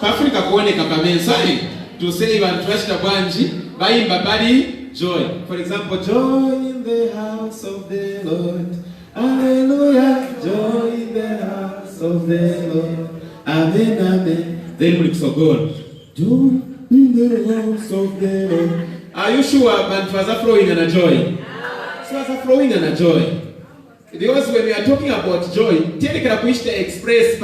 Africa kuoneka pamensai to say when trust abanji baimba bali joy. For example, joy in the house of the Lord. Hallelujah. Joy in the house of the Lord. Amen, amen. Then we so good. Joy in the house of the Lord. Are you sure bantu are flowing in a joy? So are flowing in a joy. Because when we are talking about joy, telekera kuishita express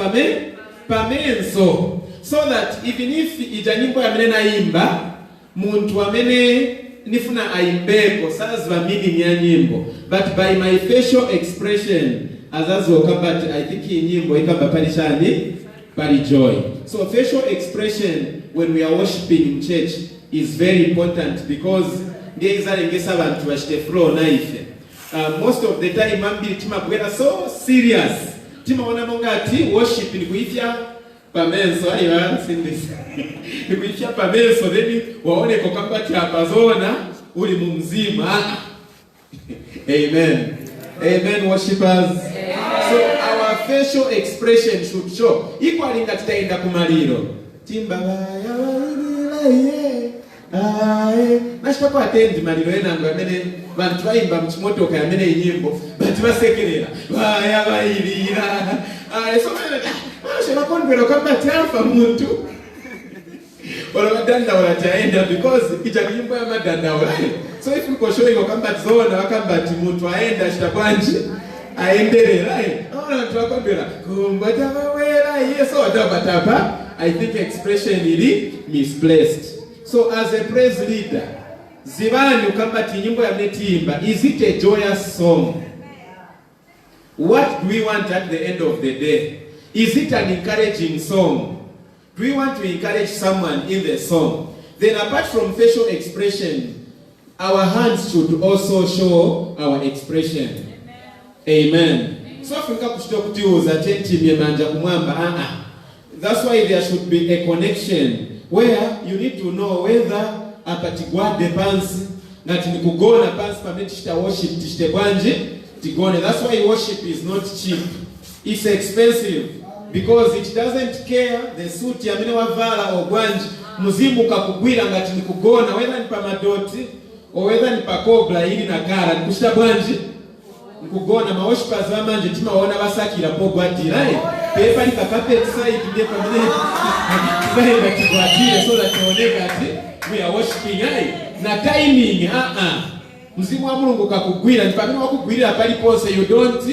pamenso. So that even if ijanyimbo ya menena imba, muntu amene nifuna aimbeko, sazwa meaning ya nyimbo. But by my facial expression, azazo wakambati, I think hii nyimbo ikamba parishani, pari joy. So facial expression when we are worshiping in church is very important because ngeza bantu bashite flow naife. Most of the time mambili tima kuwela so serious. Tima wana monga ati worship ni kuifia pamenso ayiwa sindisi. Ni kuifia pamenso then waone kokambati hapazona uli mumzima. Amen. Amen, worshipers. So our facial expression should show. Equally nga tutaenda kumaliro. Timba ya ye. Nashpa kwa atendi maliro enanga mene bantu bayimba mchimotoka ya mene nyimbo bantu basekerera baya bayirira so sheba konbero kamba tafa muntu wala madanda wala taenda because ita nyimbo ya madanda wala. So if we go show you kamba zona wakamba muntu aenda shitakwanji aendelea ona tunakwambia kumbata wawela yeso atabatapa. I think expression ili misplaced. So as a praise leader, zibani ukambati nyimbo ya mnetimba, is it a joyous song? What do we want at the end of the day? Is it an encouraging song? Do we want to encourage someone in the song? Then apart from facial expression, our hands should also show our expression. Amen. So Afrika kushito kutiuza tenti miemanja kumwamba that's why there should be a connection where you need to know whether apatigwade pansi ngati nikugona pansi pamene tishita worship tishite bwanje tigone. That's why worship is not cheap. It's expensive because it doesn't care the suit ya mene wavala o bwanje muzimu kakugwira ngati nikugona whether ni pa madoti or whether ni pa kobla ili na kara nikushita bwanje nikugona. Ma worshipers bamanje timaona basakira pogwatira pepa ni carpet side ndiye pamene baenda kigwatira so that we are worshiping na timing mzimu wa Mulungu kakugwira ni pamene wakugwirira pali pose you don't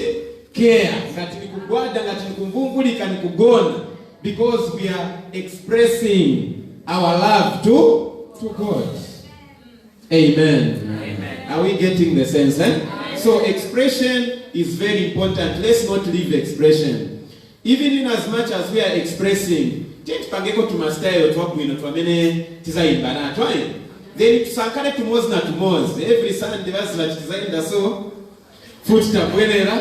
care ngati nikugwada ngati nikumvungulika nikugona because we are expressing our love to God. Amen. Amen. Are we getting the sense? So expression is very important. Let's not leave expression. Even in as much as we are expressing, tupangeko tumastayo twabwino twamene tizayimba na twai. Then tusankane tumozi na tumozi. Every Sunday basila tizayimba so futa bwenera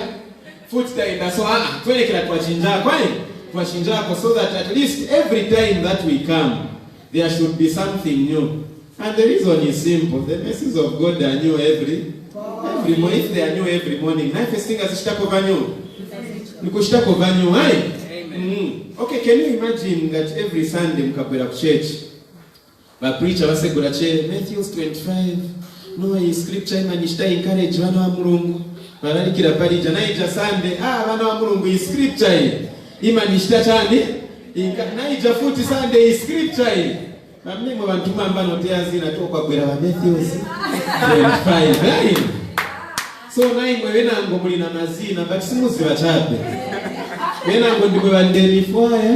futa inda so twelekera twachinja kwai twachinjako so that at least every time that we come there should be something new. And the reason is simple. The messages of God are new every morning. If they are new every morning, na first thing azishitako vanyu. Nikushitako vanyu Okay, can you imagine that every Sunday mkabwera ku church ba preacher basegura Matthew 25 no scripture imanishita encourage wana wa Mulungu baralikira parija na ija Sunday wana wa Mulungu i scripture imanishita cyane na ija futi Sunday i scripture bamwe mu bantu mambano teazina tokwa kwera ba Matthew 25 so nayi mwe wenango muli na mazina but simuzi bachape wenango ndikwe bandeli foye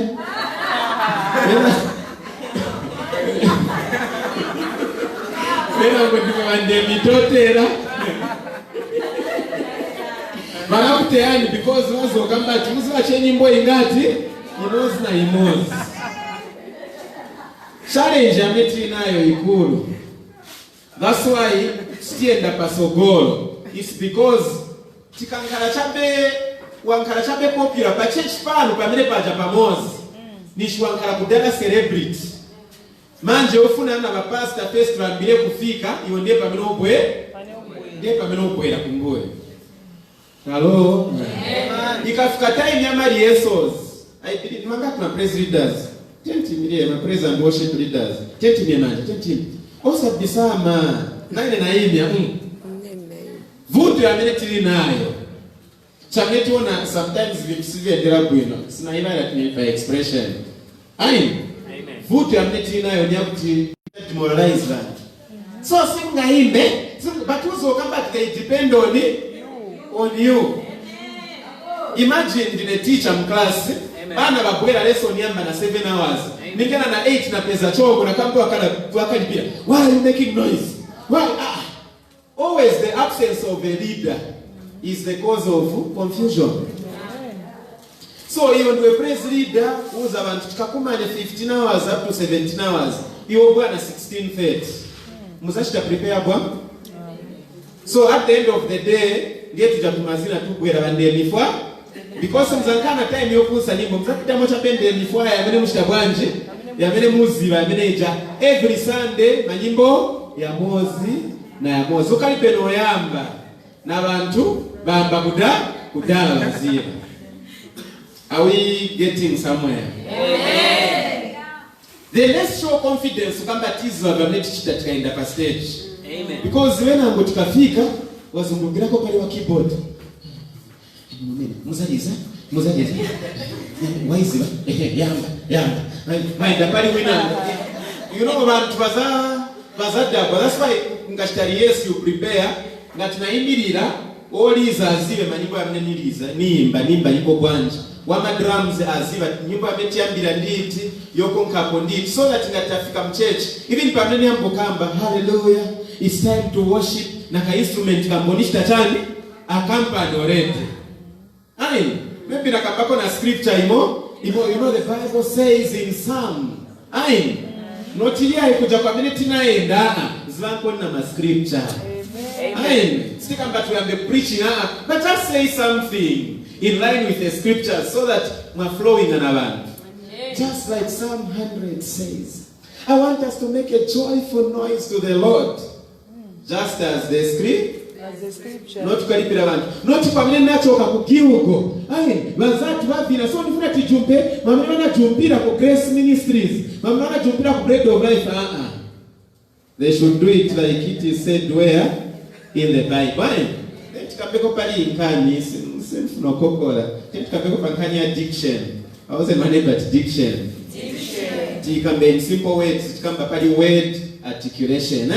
wenango ndikwe bandeli totera barakuteani because wazo kamba tumuzi bache nyimbo ingati inozi na imozi challenge ameti nayo ikuru. That's why stienda pasogolo. It's because chikankara chabe wankara chabe popular pa church pano pamene paja pamozi nishwankara kudala celebrity manje ofuna na pastor first ambile kufika iyo ndiye pamene obwera kungoye. Hello. Ikafika time ya mari yesos I believe manga my praise leaders. Tenti mire my praise and worship leaders. Tenti manje, tenti. Osa bisama. Nine na imya. Vutu ya minute nayo. Chameti ona sometimes vimsivi endera bwino. Sina ina ya kunipa expression. Amen. Vutu ya minute nayo ni akuti demoralize that. So singa himbe, but also come back they depend on you. Imagine the teacher in class, bana babwera lesson yamba na 7 hours. Ningena na 8 na pesa chogo na kampo wakalipia. Why are you making noise? Why? Always the absence of a leader is the cause of confusion. So even the praise leader who's about tukakumane 15 hours up to 17 hours. You go na 16:30. Musashita prepare bwa. So at the end of the day, ndiye tujatumazina tu kwera bande mifwa. Because mzankana time yokusa nyimbo mzakita mocha pende mifwa ya mene mushtabwanje, ya mene muziba, ya mene eja. Every Sunday manyimbo ya mozi na ya mozi. Ukalipe no yamba na bantu bamba kudala wazira. Are we getting somewhere? Amen. Then let's show confidence kwamba tizo abameti chitatika in the stage. Amen. Because when I'm tukafika wazungukira ko pale wa keyboard. Muzaliza. Waizi yamba. Maenda pale wina. You know abantu bazada, that's why ngashitari yes you prepare ngatinaimirira oliza azibe manyimbo yameniliza nimba yiko bwanje. Wama drums aziba nyimbo ametiambira nditi yoko nkapo nditi so that ngatafika mchurch even pamene yambo kamba hallelujah it's time to worship na ka instrument kambonishta tani accompany already. Amen. Maybe nakambako na scripture imo you know the Bible says in Psalm. Amen. Notilia ikuja kwa minute naenda zivanko na ma scripture. Amen. Sikamba tuambe preaching but just say something in line with the scriptures so that we're flowing on our just like Psalm 100 says, I want us to make a joyful noise to the Lord. Just as the scripture. Not kalipira bantu. Not pamene nachoka kukiugo. Amen. Bazatu babina so nifuna tijumpe, mamana na jumpira ku Grace Ministries. Mamana na jumpira ku Bread of Life. They should do it like it is said where in the Bible. Tukapeko pali inkani no kokola. Tukapeko pankani addiction. I was a man but diction. Tikamba in simple words, tikamba pali word articulation.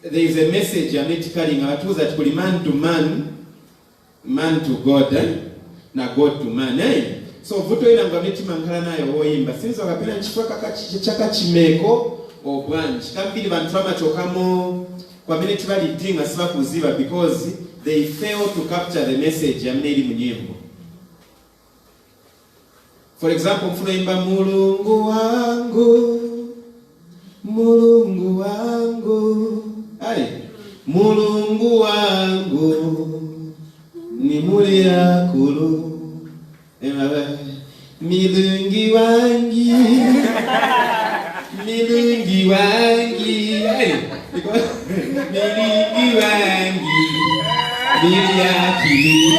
There is a message I'm not carrying out that could man to man to God, na God to man. So vuto ila ngwameti mankala nayo oimba. Since wakapena nchifaka chaka chimeko o branch. Kambili bantwama chokamo kwa mene tibali dinga siva kuziva because they fail to capture the message ya mneli mnyembo. For example, mfuna imba Mulungu wangu. Hai. Mulungu wangu ni muli yakulu. Milungi wangi. Milungi wangi. Hai. Milungi wangi. Mili yakili.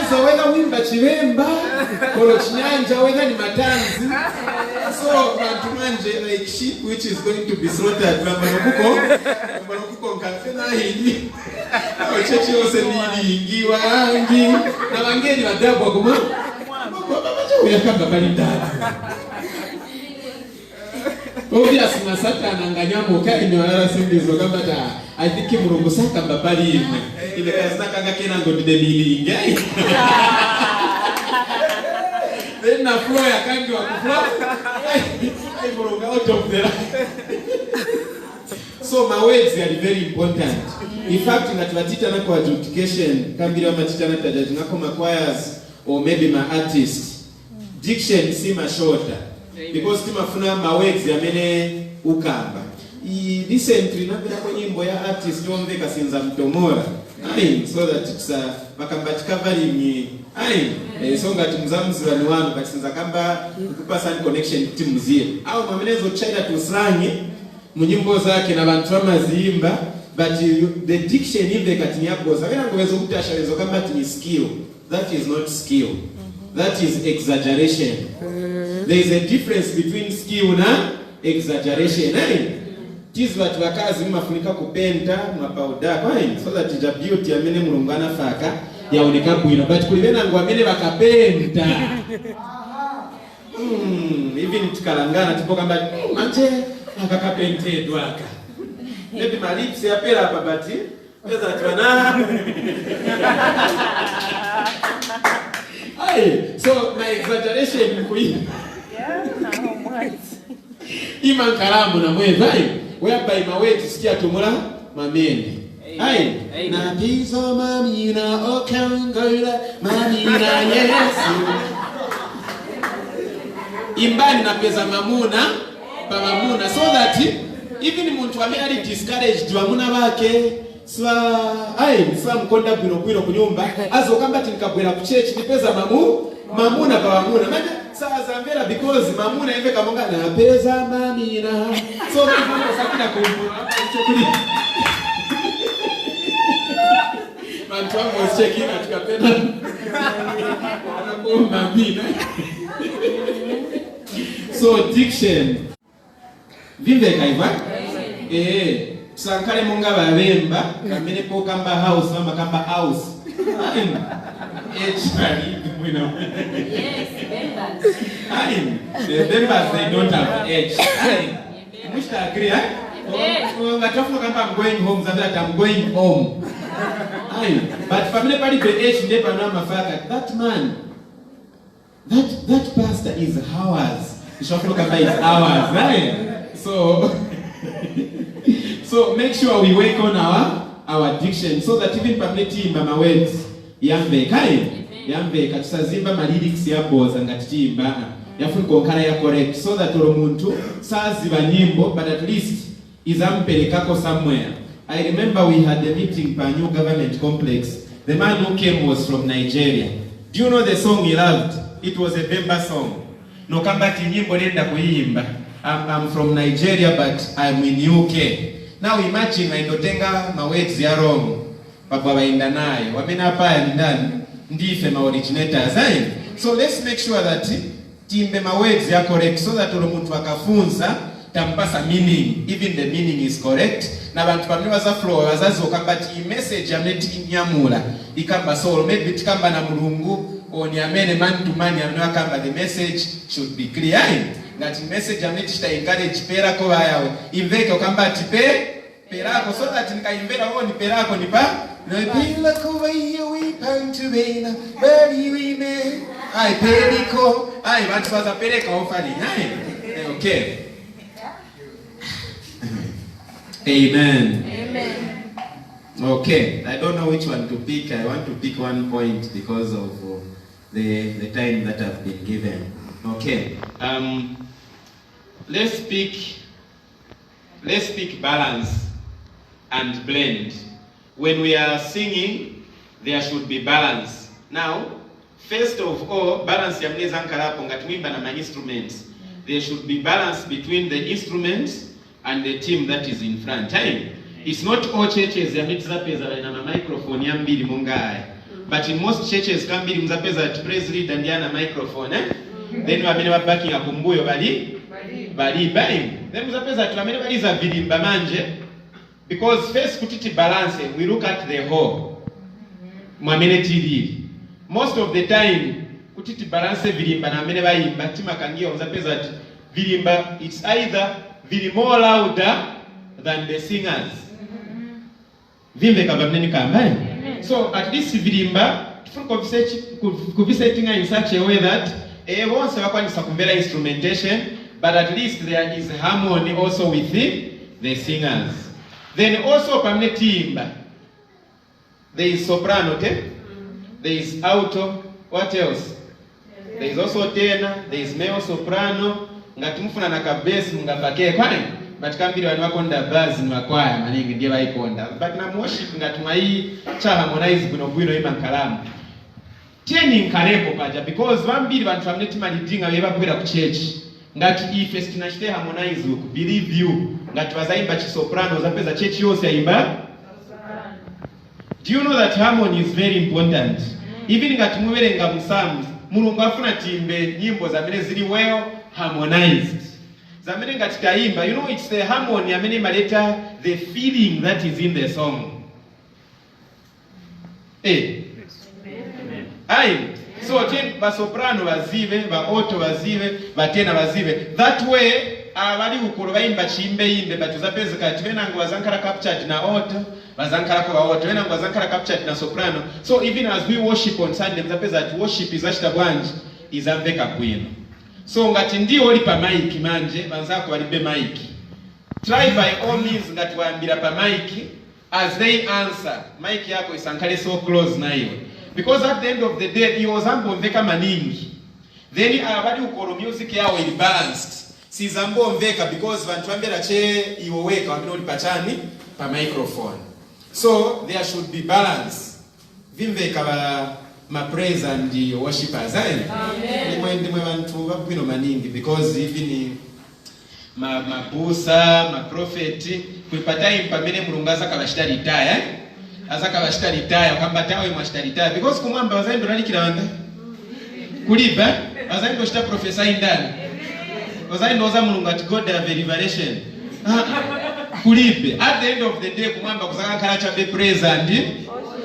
So whether wimba chivemba kolo chinyanja whether ni matanzi so bantumanje like sheep which is going to be slaughtered manokuko nkafena hili ochechi yose nilingi wangi na wangeni wadabu wakuma uyakamba bali ndani obvious masaka ananganyamo kai ni wala sindizo kamba ta I think Mulungu saka mbabali imwe ile kazi nakanga kena ndo ndemilingi then na flow ya kangi wa kuflow I Mulungu out of there. So my words are very important. In fact ngatuatita na kwa education kambira matita na tajaji ngako ma choirs or maybe my artists diction si mashota because timafuna my words ya mene ukamba recently napenda kwa nyimbo ya artist ombe kasinza mtomora so that it's makambati covering so ngati mzamuzira ni wanu kasinza kamba kupasa connection timuzira au mamenezo China tuslangi mu nyimbo zake na bantu bamazimba but the diction in the katinyabo savera ngowezo kutasha wezo kama ni skill. That is not skill. That is exaggeration. There is a difference between skill na exaggeration. Tizi watu wakazi mafunika kupenda mapauda fine so that the beauty amene mulungu anafaka yaoneka bwino but kulibena ngo amene bakapenda even tukalangana tipo kamba manje akakapentedwa aka maybe my lips yapera hapa but pesa twana so my exaggeration kuimba iman kalamu na mwevai whereby mawe tusikia tumula mamende na pizo mamina okangola mamina Yesu imbani na pesa mamuna pa mamuna so that even muntu ameli discouraged wamuna wake swa mkonda bwino kunyumba azokamba tinikabwera ku church nipeza mamuna pa mamuna maana sasa mbera because mamuna hivi kamonga na pesa mamina so ndipo sakina kumbura mantu wangu usichekina tukapenda mamina so diction vive kaiva sankale munga babemba kamene po kamba house mama kamba house actually yes members the members they don't have age must agree ngatafuta kamba I'm going home that I'm going home but family party the age never know mafaka that man that pastor is ours kamba is ours right so make sure we work on our diction so that even publicity mama words yambe katusazimba ma lyrics ya boza ngatitimba yafunika onkala ya correct so that muntu saziba nyimbo but at least izampelekako somewhere. I remember we had a meeting by new government complex. The man who came was from Nigeria. Do you know the song he loved? It was a Bemba song. No kamba nyimbo nenda kuimba. I'm from Nigeria but I'm in UK. Now imagine waindotenga mawords ya wrong. Papa wainda nayo. Wamena hapa ndani ndife ma originators. So let's make sure that timbe mawords ya correct so that muntu akafunza tampasa meaning, even the meaning is correct. Na bantu bamwe baza flow bazazi okamba message ameti nyamula ikamba soul maybe tikamba na mulungu oni amene man to man amene akamba the message should be clear. That message ameti sta encourage pera ko bayawe iveke okamba tipe perako so that nikaimbera oni perako nipa no pila ko bayo we pan to bena bari we me ai periko ai bantu baza pereka ofani okay. Amen. Amen. Okay, I don't know which one to pick. I want to pick one point because of the time that I've been given. Okay. Let's speak balance and blend. When we are singing, there should be balance. Now, first of all, balance ya mneza nkarapo ngatumimba na instruments. There should be balance between the instruments and the team that is in front. It's not all churches yamitizapeza na microphone yambili mungai. But in most churches kambili mzapeza at praise lead and yana microphone. Then wamene wabaki akumbuyo bali. Then mzapeza tulamene bali za vilimba manje. Because first kutiti balance, we look at the whole. Mwamene tili. Most of the time kutiti balance vilimba na mene bayimba tima kangia mzapeza vilimba it's either very more louder than the singers. Vimbe kabamneni kambai. So at least vilimba could be setting in such a way that once wakwanisa kumbera instrumentation, but at least there is harmony also with the singers. Then also pamne timba. There is soprano, okay? There is alto. What else? There is also tenor. There is male soprano. Ngatumufuna na kabesi mungafake kwani but kambiri wanu wakonda bass ni wakwaya maningi ndiye baikonda but na worship ngatuma hii cha harmonize bwino ima nkalamu teni nkarepo paja because wambiri bantu bamneti malidinga beba kubera ku church ngati ifest na shite harmonize ku believe you ngati bazaimba chi soprano zapeza church yose yaimba Do you know that harmony is very important? Even ngati muverenga mu Psalms, Mulungu afuna timbe nyimbo zamene zili well harmonized. Zamene ngati taimba, you know, it's the harmony amene maleta the feeling that is in the song. Amen. So ten ba soprano bazive, ba alto bazive, ba tenor bazive. That way abali ukolo bayimba chimbe yimbe batuzapeze kati benango bazankala captured na alto, bazankala ko ba alto, benango bazankala captured na soprano. So even as we worship on Sunday, mzapeza that worship is ashita bwanji izamveka kwino. So ngati ndi oli pa mic manje banzako balibe mic. Try by all means ngati waambira pa mic as they answer. Mic yako isankale so close na hiyo. Because at the end of the day iyo zambo mveka maningi. Then abali ukolo music yao ili balanced. Si zambo mveka because vantu ambera che iwoweka wamino oli pachani pa microphone. So there should be balance. Vimveka ma praise and the worshipers. Amen. Ndimwe vantu vabwino maningi because even ma busa, ma prophet kuipata impamene Mulungu azakabashita retire. Azakabashita retire ukambatawe mwashita retire because kumwamba bazaindo nalikira wanda. Kuliba bazaindo shita professor indani. Bazaindo oza Mulungu ati God have a revelation. Kulibe at the end of the day kumwamba kuzaka kalacha be praise and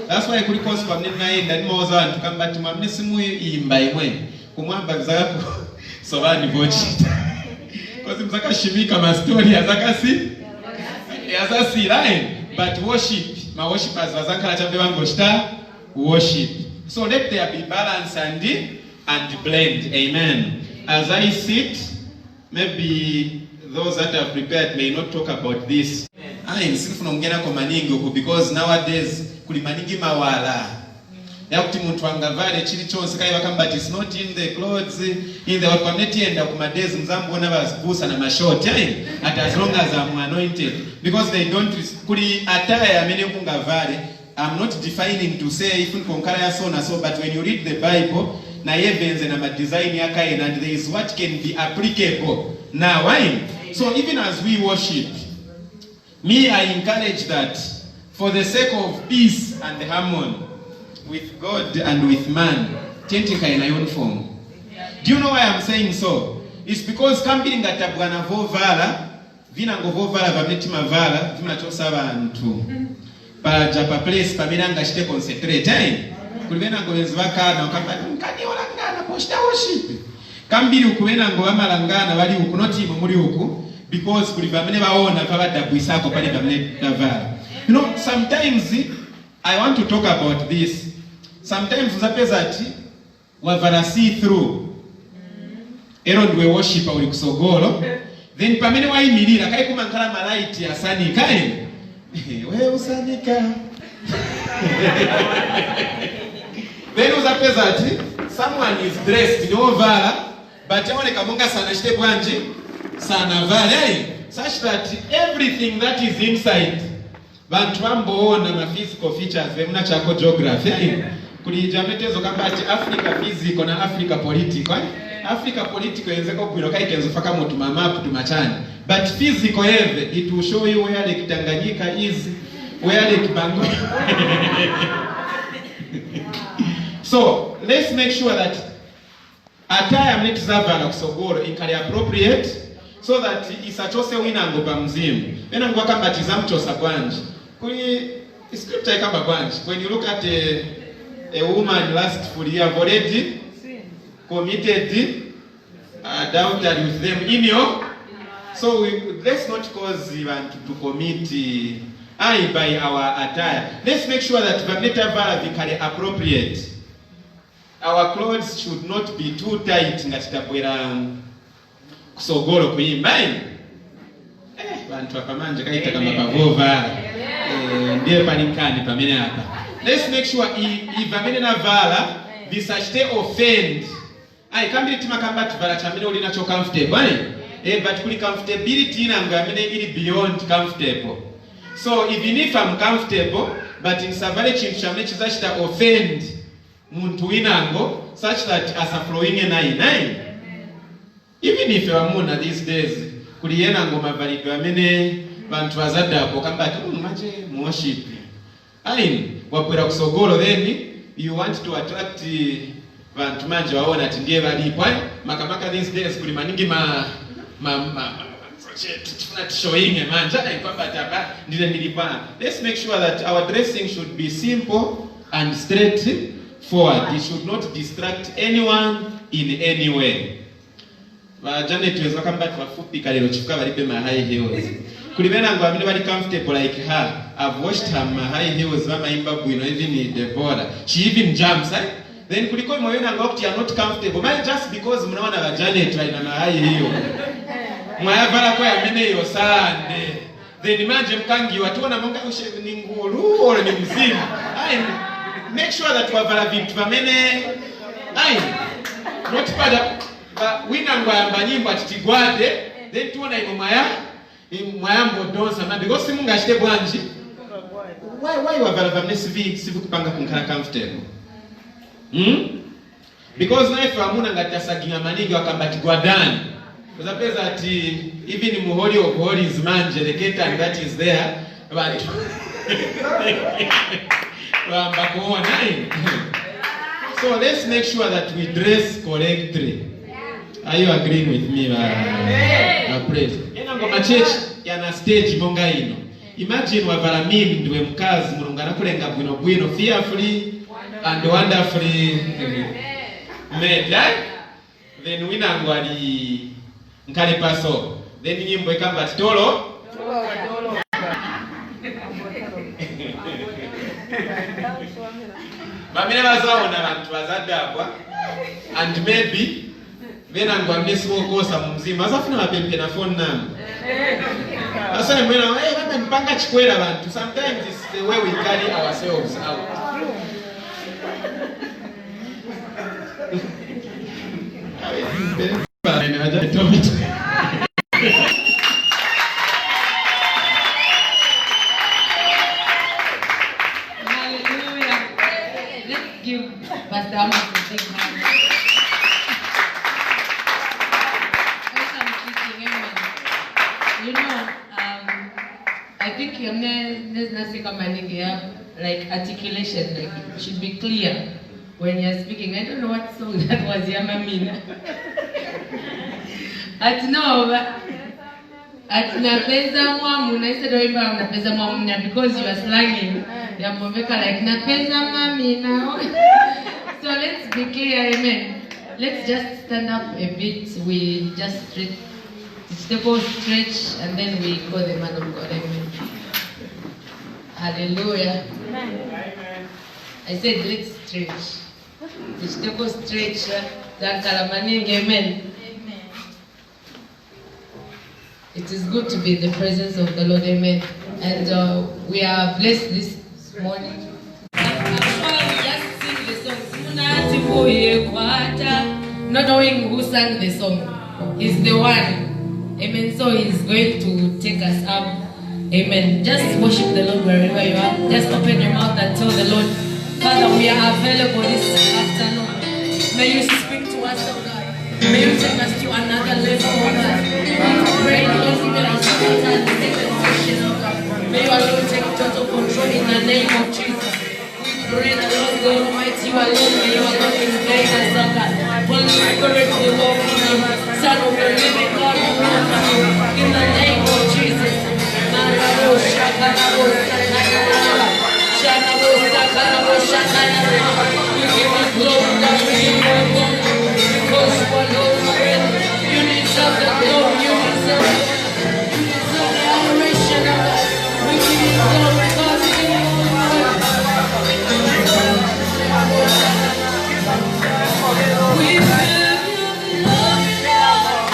that's why kuli cause kwa mnene naenda ni mawazo wantu kambati mwamne simu imba imwe kumwamba bizaka sobani bochita because mzaka shimika ma story azasi line but worship ma worshipers bazanka chambe wango shita worship. So let there be balance and blend. Amen. As I sit, maybe those that have prepared may not talk about this. Nsifu ngena kwa maningi because nowadays kuli maningi mawala. Yakuti muntu angavale chili chonse kai bakambati it's not in the clothes in the community and kumadezi mzambona bazibusa na mashort at as long as I'm anointed because they don't kuli attire amene kungavale. I'm not defining to say if konkala ya so na so, but when you read the Bible na yevenze na design yakaye and there is what can be applicable now. So even as we worship, me I encourage that for the sake of peace and harmony with God and with man, tentika in a uniform. Do you know why I'm saying so? It's because kambiri ngatabwana vovala, vina ngovovala vametima vala, vina chosa bantu. Pa japa place pamina ngashite concentrate. Kulibena ngowenzi vakana ukambati mkani olangana posta worship. Kambiri ukuwena ngowamalangana wali ukunoti muri uku because kulibamene baona pabadabwisako pale bamene davala. You know, sometimes I want to talk about this. Sometimes uzapezati wavala see through. Ero ndwe worshiper uli kusogolo. Then pamene waimirira kai kumankala malaiti ya sanika wewe usanika. Then uzapezati someone is dressed in ovala but aoneka monga sana shite bwanje sana vale such that everything that is inside bantu amboona ma physical features vemuna chako geography kulijametezo kambati Africa physical na Africa political. Africa political yenzeko kwiro kai kenzo faka mutu map tumachani but physical eve it will show you where Lake Tanganyika is, where Lake Bango. So let's make sure that attire mnetizavala kusogoro ikali appropriate so that isachose winango pamzimu. Wenango wakambati zamchosa bwanji. Kuni scripture ikamba bwanji. When you look at a woman lustfully, you have already committed adultery with them in your. So let's not cause even to commit by our attire. Let's make sure that Vameta Vala become appropriate. Our clothes should not be too tight. Ngatitakwera kusogoro kuimba. Bantu apamanje kaita kama pavova. Ndiye panikani pamene hapa. Let's make sure if vamene na vala bisashite offend. Kambiri tima kambati vala chamene uli nacho comfortable. But kuli comfortability inango amene ili beyond comfortable. So even if I'm comfortable, but in savale chintu chamene chizashita offend muntu inango such that as a flowing nine. Even if you are muna these days, kuliyena ngoma validwa amene bantu bazadako kambati maje worship. Aini wapwera kusogolo then you want to attract vantu manje waona ati ndiye valipo. Makamaka these days kuli maningi tuna showing manje kwamba taba ndile nilipa. Let's make sure that our dressing should be simple and straightforward. It should not distract anyone in any way. Vajane tuweza kamba tuwafupi kalero chifuka balipe ma high heels. Kulibena ngo abine bali comfortable like her. I've watched her ma high heels vama imba bwino even in the border. She even jumps, eh? Then kuliko mwena ngo you are not comfortable. Maybe just because mnaona vajane try na ma high heel. Mwaya bala kwa yamine yo sande. Then imagine mkangi watu wana monga ushe ni nguru or ni mzima. Make sure that wavala vitu vamene. Not pada wina ngwamba nyimbo atitigwade then tuona imomaya mwayambo donsa na because simunga shite bwanji why wavala vamene sivi kupanga kunkana comfortable because na if amuna ngatasaginya maningi wakambatigwadani because pesa ati even mu holy of holies manje the curtain that is there but wamba kuona. So let's make sure that we dress correctly. Are you agreeing with me? Praise. Yena ngoma church yana stage monga ino. Imagine wavala mimi ndiwe mkazi mulungana kulenga bwino fearfully and wonderfully made. Then wina ngwali nkali paso. Then nyimbo ikamba tolo. Bamine bazaona abantu bazadabwa and maybe vena ngwamnesi wokosa mumzima asafuna mapempe na phone number. Asa mwena baba mpanga chikwera abantu. Sometimes it's the way we carry ourselves out. Give Pastor Amos a big hand. You know, I think there's nothing like articulation, like it should be clear when you're speaking. I don't know what song that was, Yamamina. Napeza mwamu, instead of imba napeza mwamu because you are slanging. Yamomeka like napeza mamina. So let's be clear, amen. Let's just stand up a bit. We just stretch and then we call the man of God, amen. Hallelujah. Amen. I said let's stretch. Stretch. Amen. It is good to be in the presence of the Lord, amen. And we are blessed this morning. I'm sure we just sing the song. Not knowing who sang the song. He's the one. Amen. So he's going to take us up. Amen. Just worship the Lord wherever you are. Just open your mouth and tell the Lord, Father, we are available this afternoon. May you speak to us, oh God. May you take us to another level, oh God. Pray, Lord, even as we enter the second session, oh God. May you alone take total control in the name of Jesus. We pray that Lord God Almighty, you alone, may you alone invade us, oh God. Holy Spirit, we welcome you, Son of the living God, we welcome you in the name of Jesus. We give you glory, God, we give you glory. Because you alone, my friend, you deserve the glory, you deserve the adoration of us. We give you glory, God, we give you glory. We give you glory, Lord.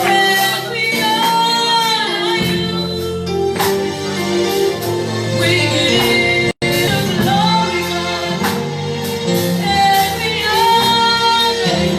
And we honor you. We give you glory, God. And we honor you.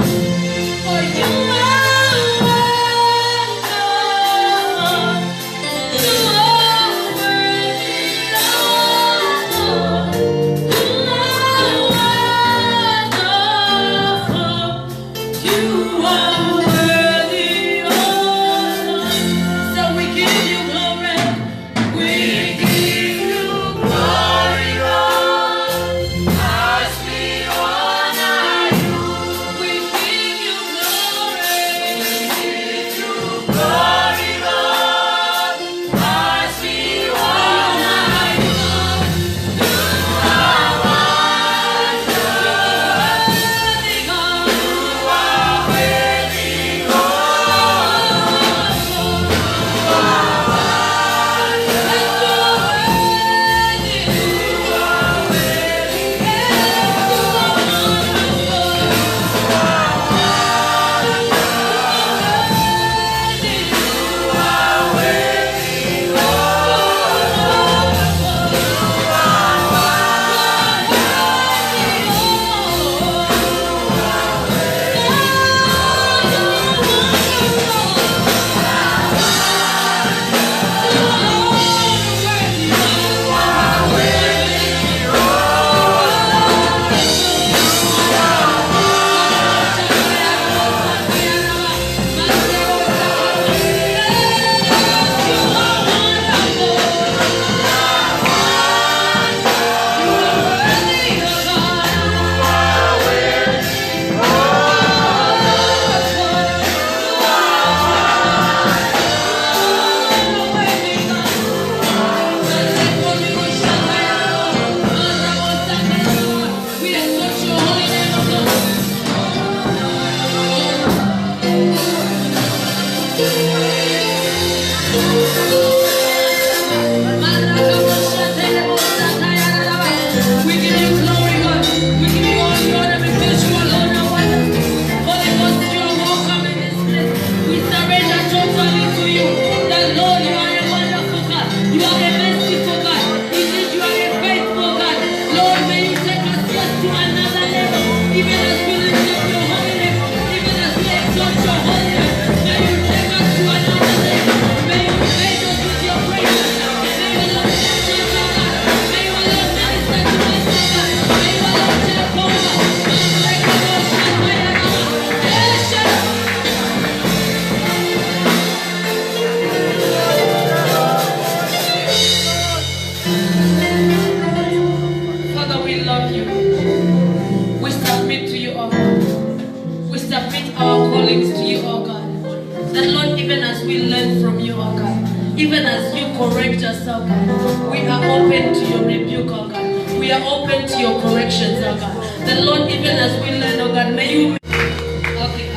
oh God. We are open to your rebuke, oh God. We are open to your corrections, oh God. The Lord, even as we learn, oh God, may you... Okay,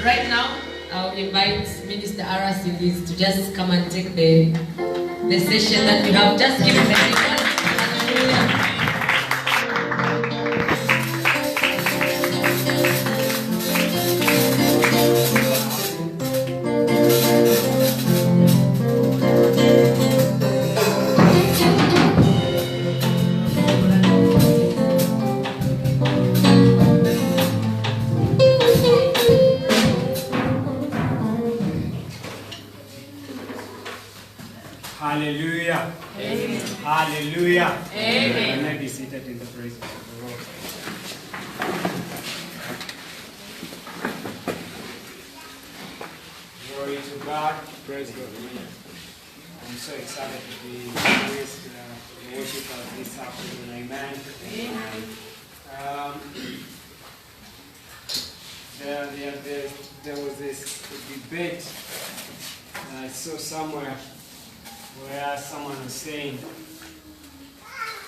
right now, I'll invite Minister Arasidis to just come and take the session that we have. Just give him a big one. Hallelujah. Hallelujah. Amen. Hallelujah. Amen. You may be seated in the presence of the Lord. Glory to God. Praise God. I'm so excited to be with the worshipers this afternoon. Amen. There was this debate I saw somewhere where someone was saying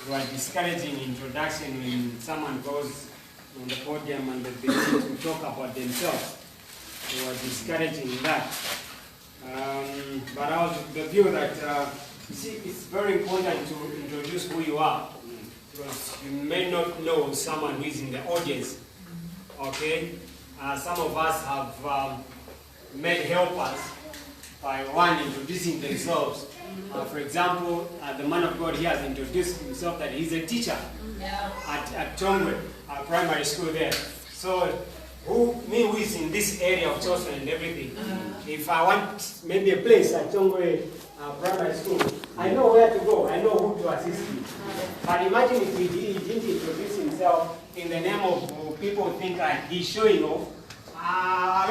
they were discouraging introduction when someone goes on the podium and they begin to talk about themselves. They were discouraging that. But I was of the view that you see, it's very important to introduce who you are, because you may not know someone who is in the audience. Okay? Some of us have made helpers by one introducing themselves. For example, the man of God here has introduced himself that he's a teacher at Tongwe primary school there. So, who is in this area of Chosun and everything, if I want maybe a place at Tongwe primary school, I know where to go, I know who to assist me. But imagine if he didn't introduce himself in the name of people think like he's showing off.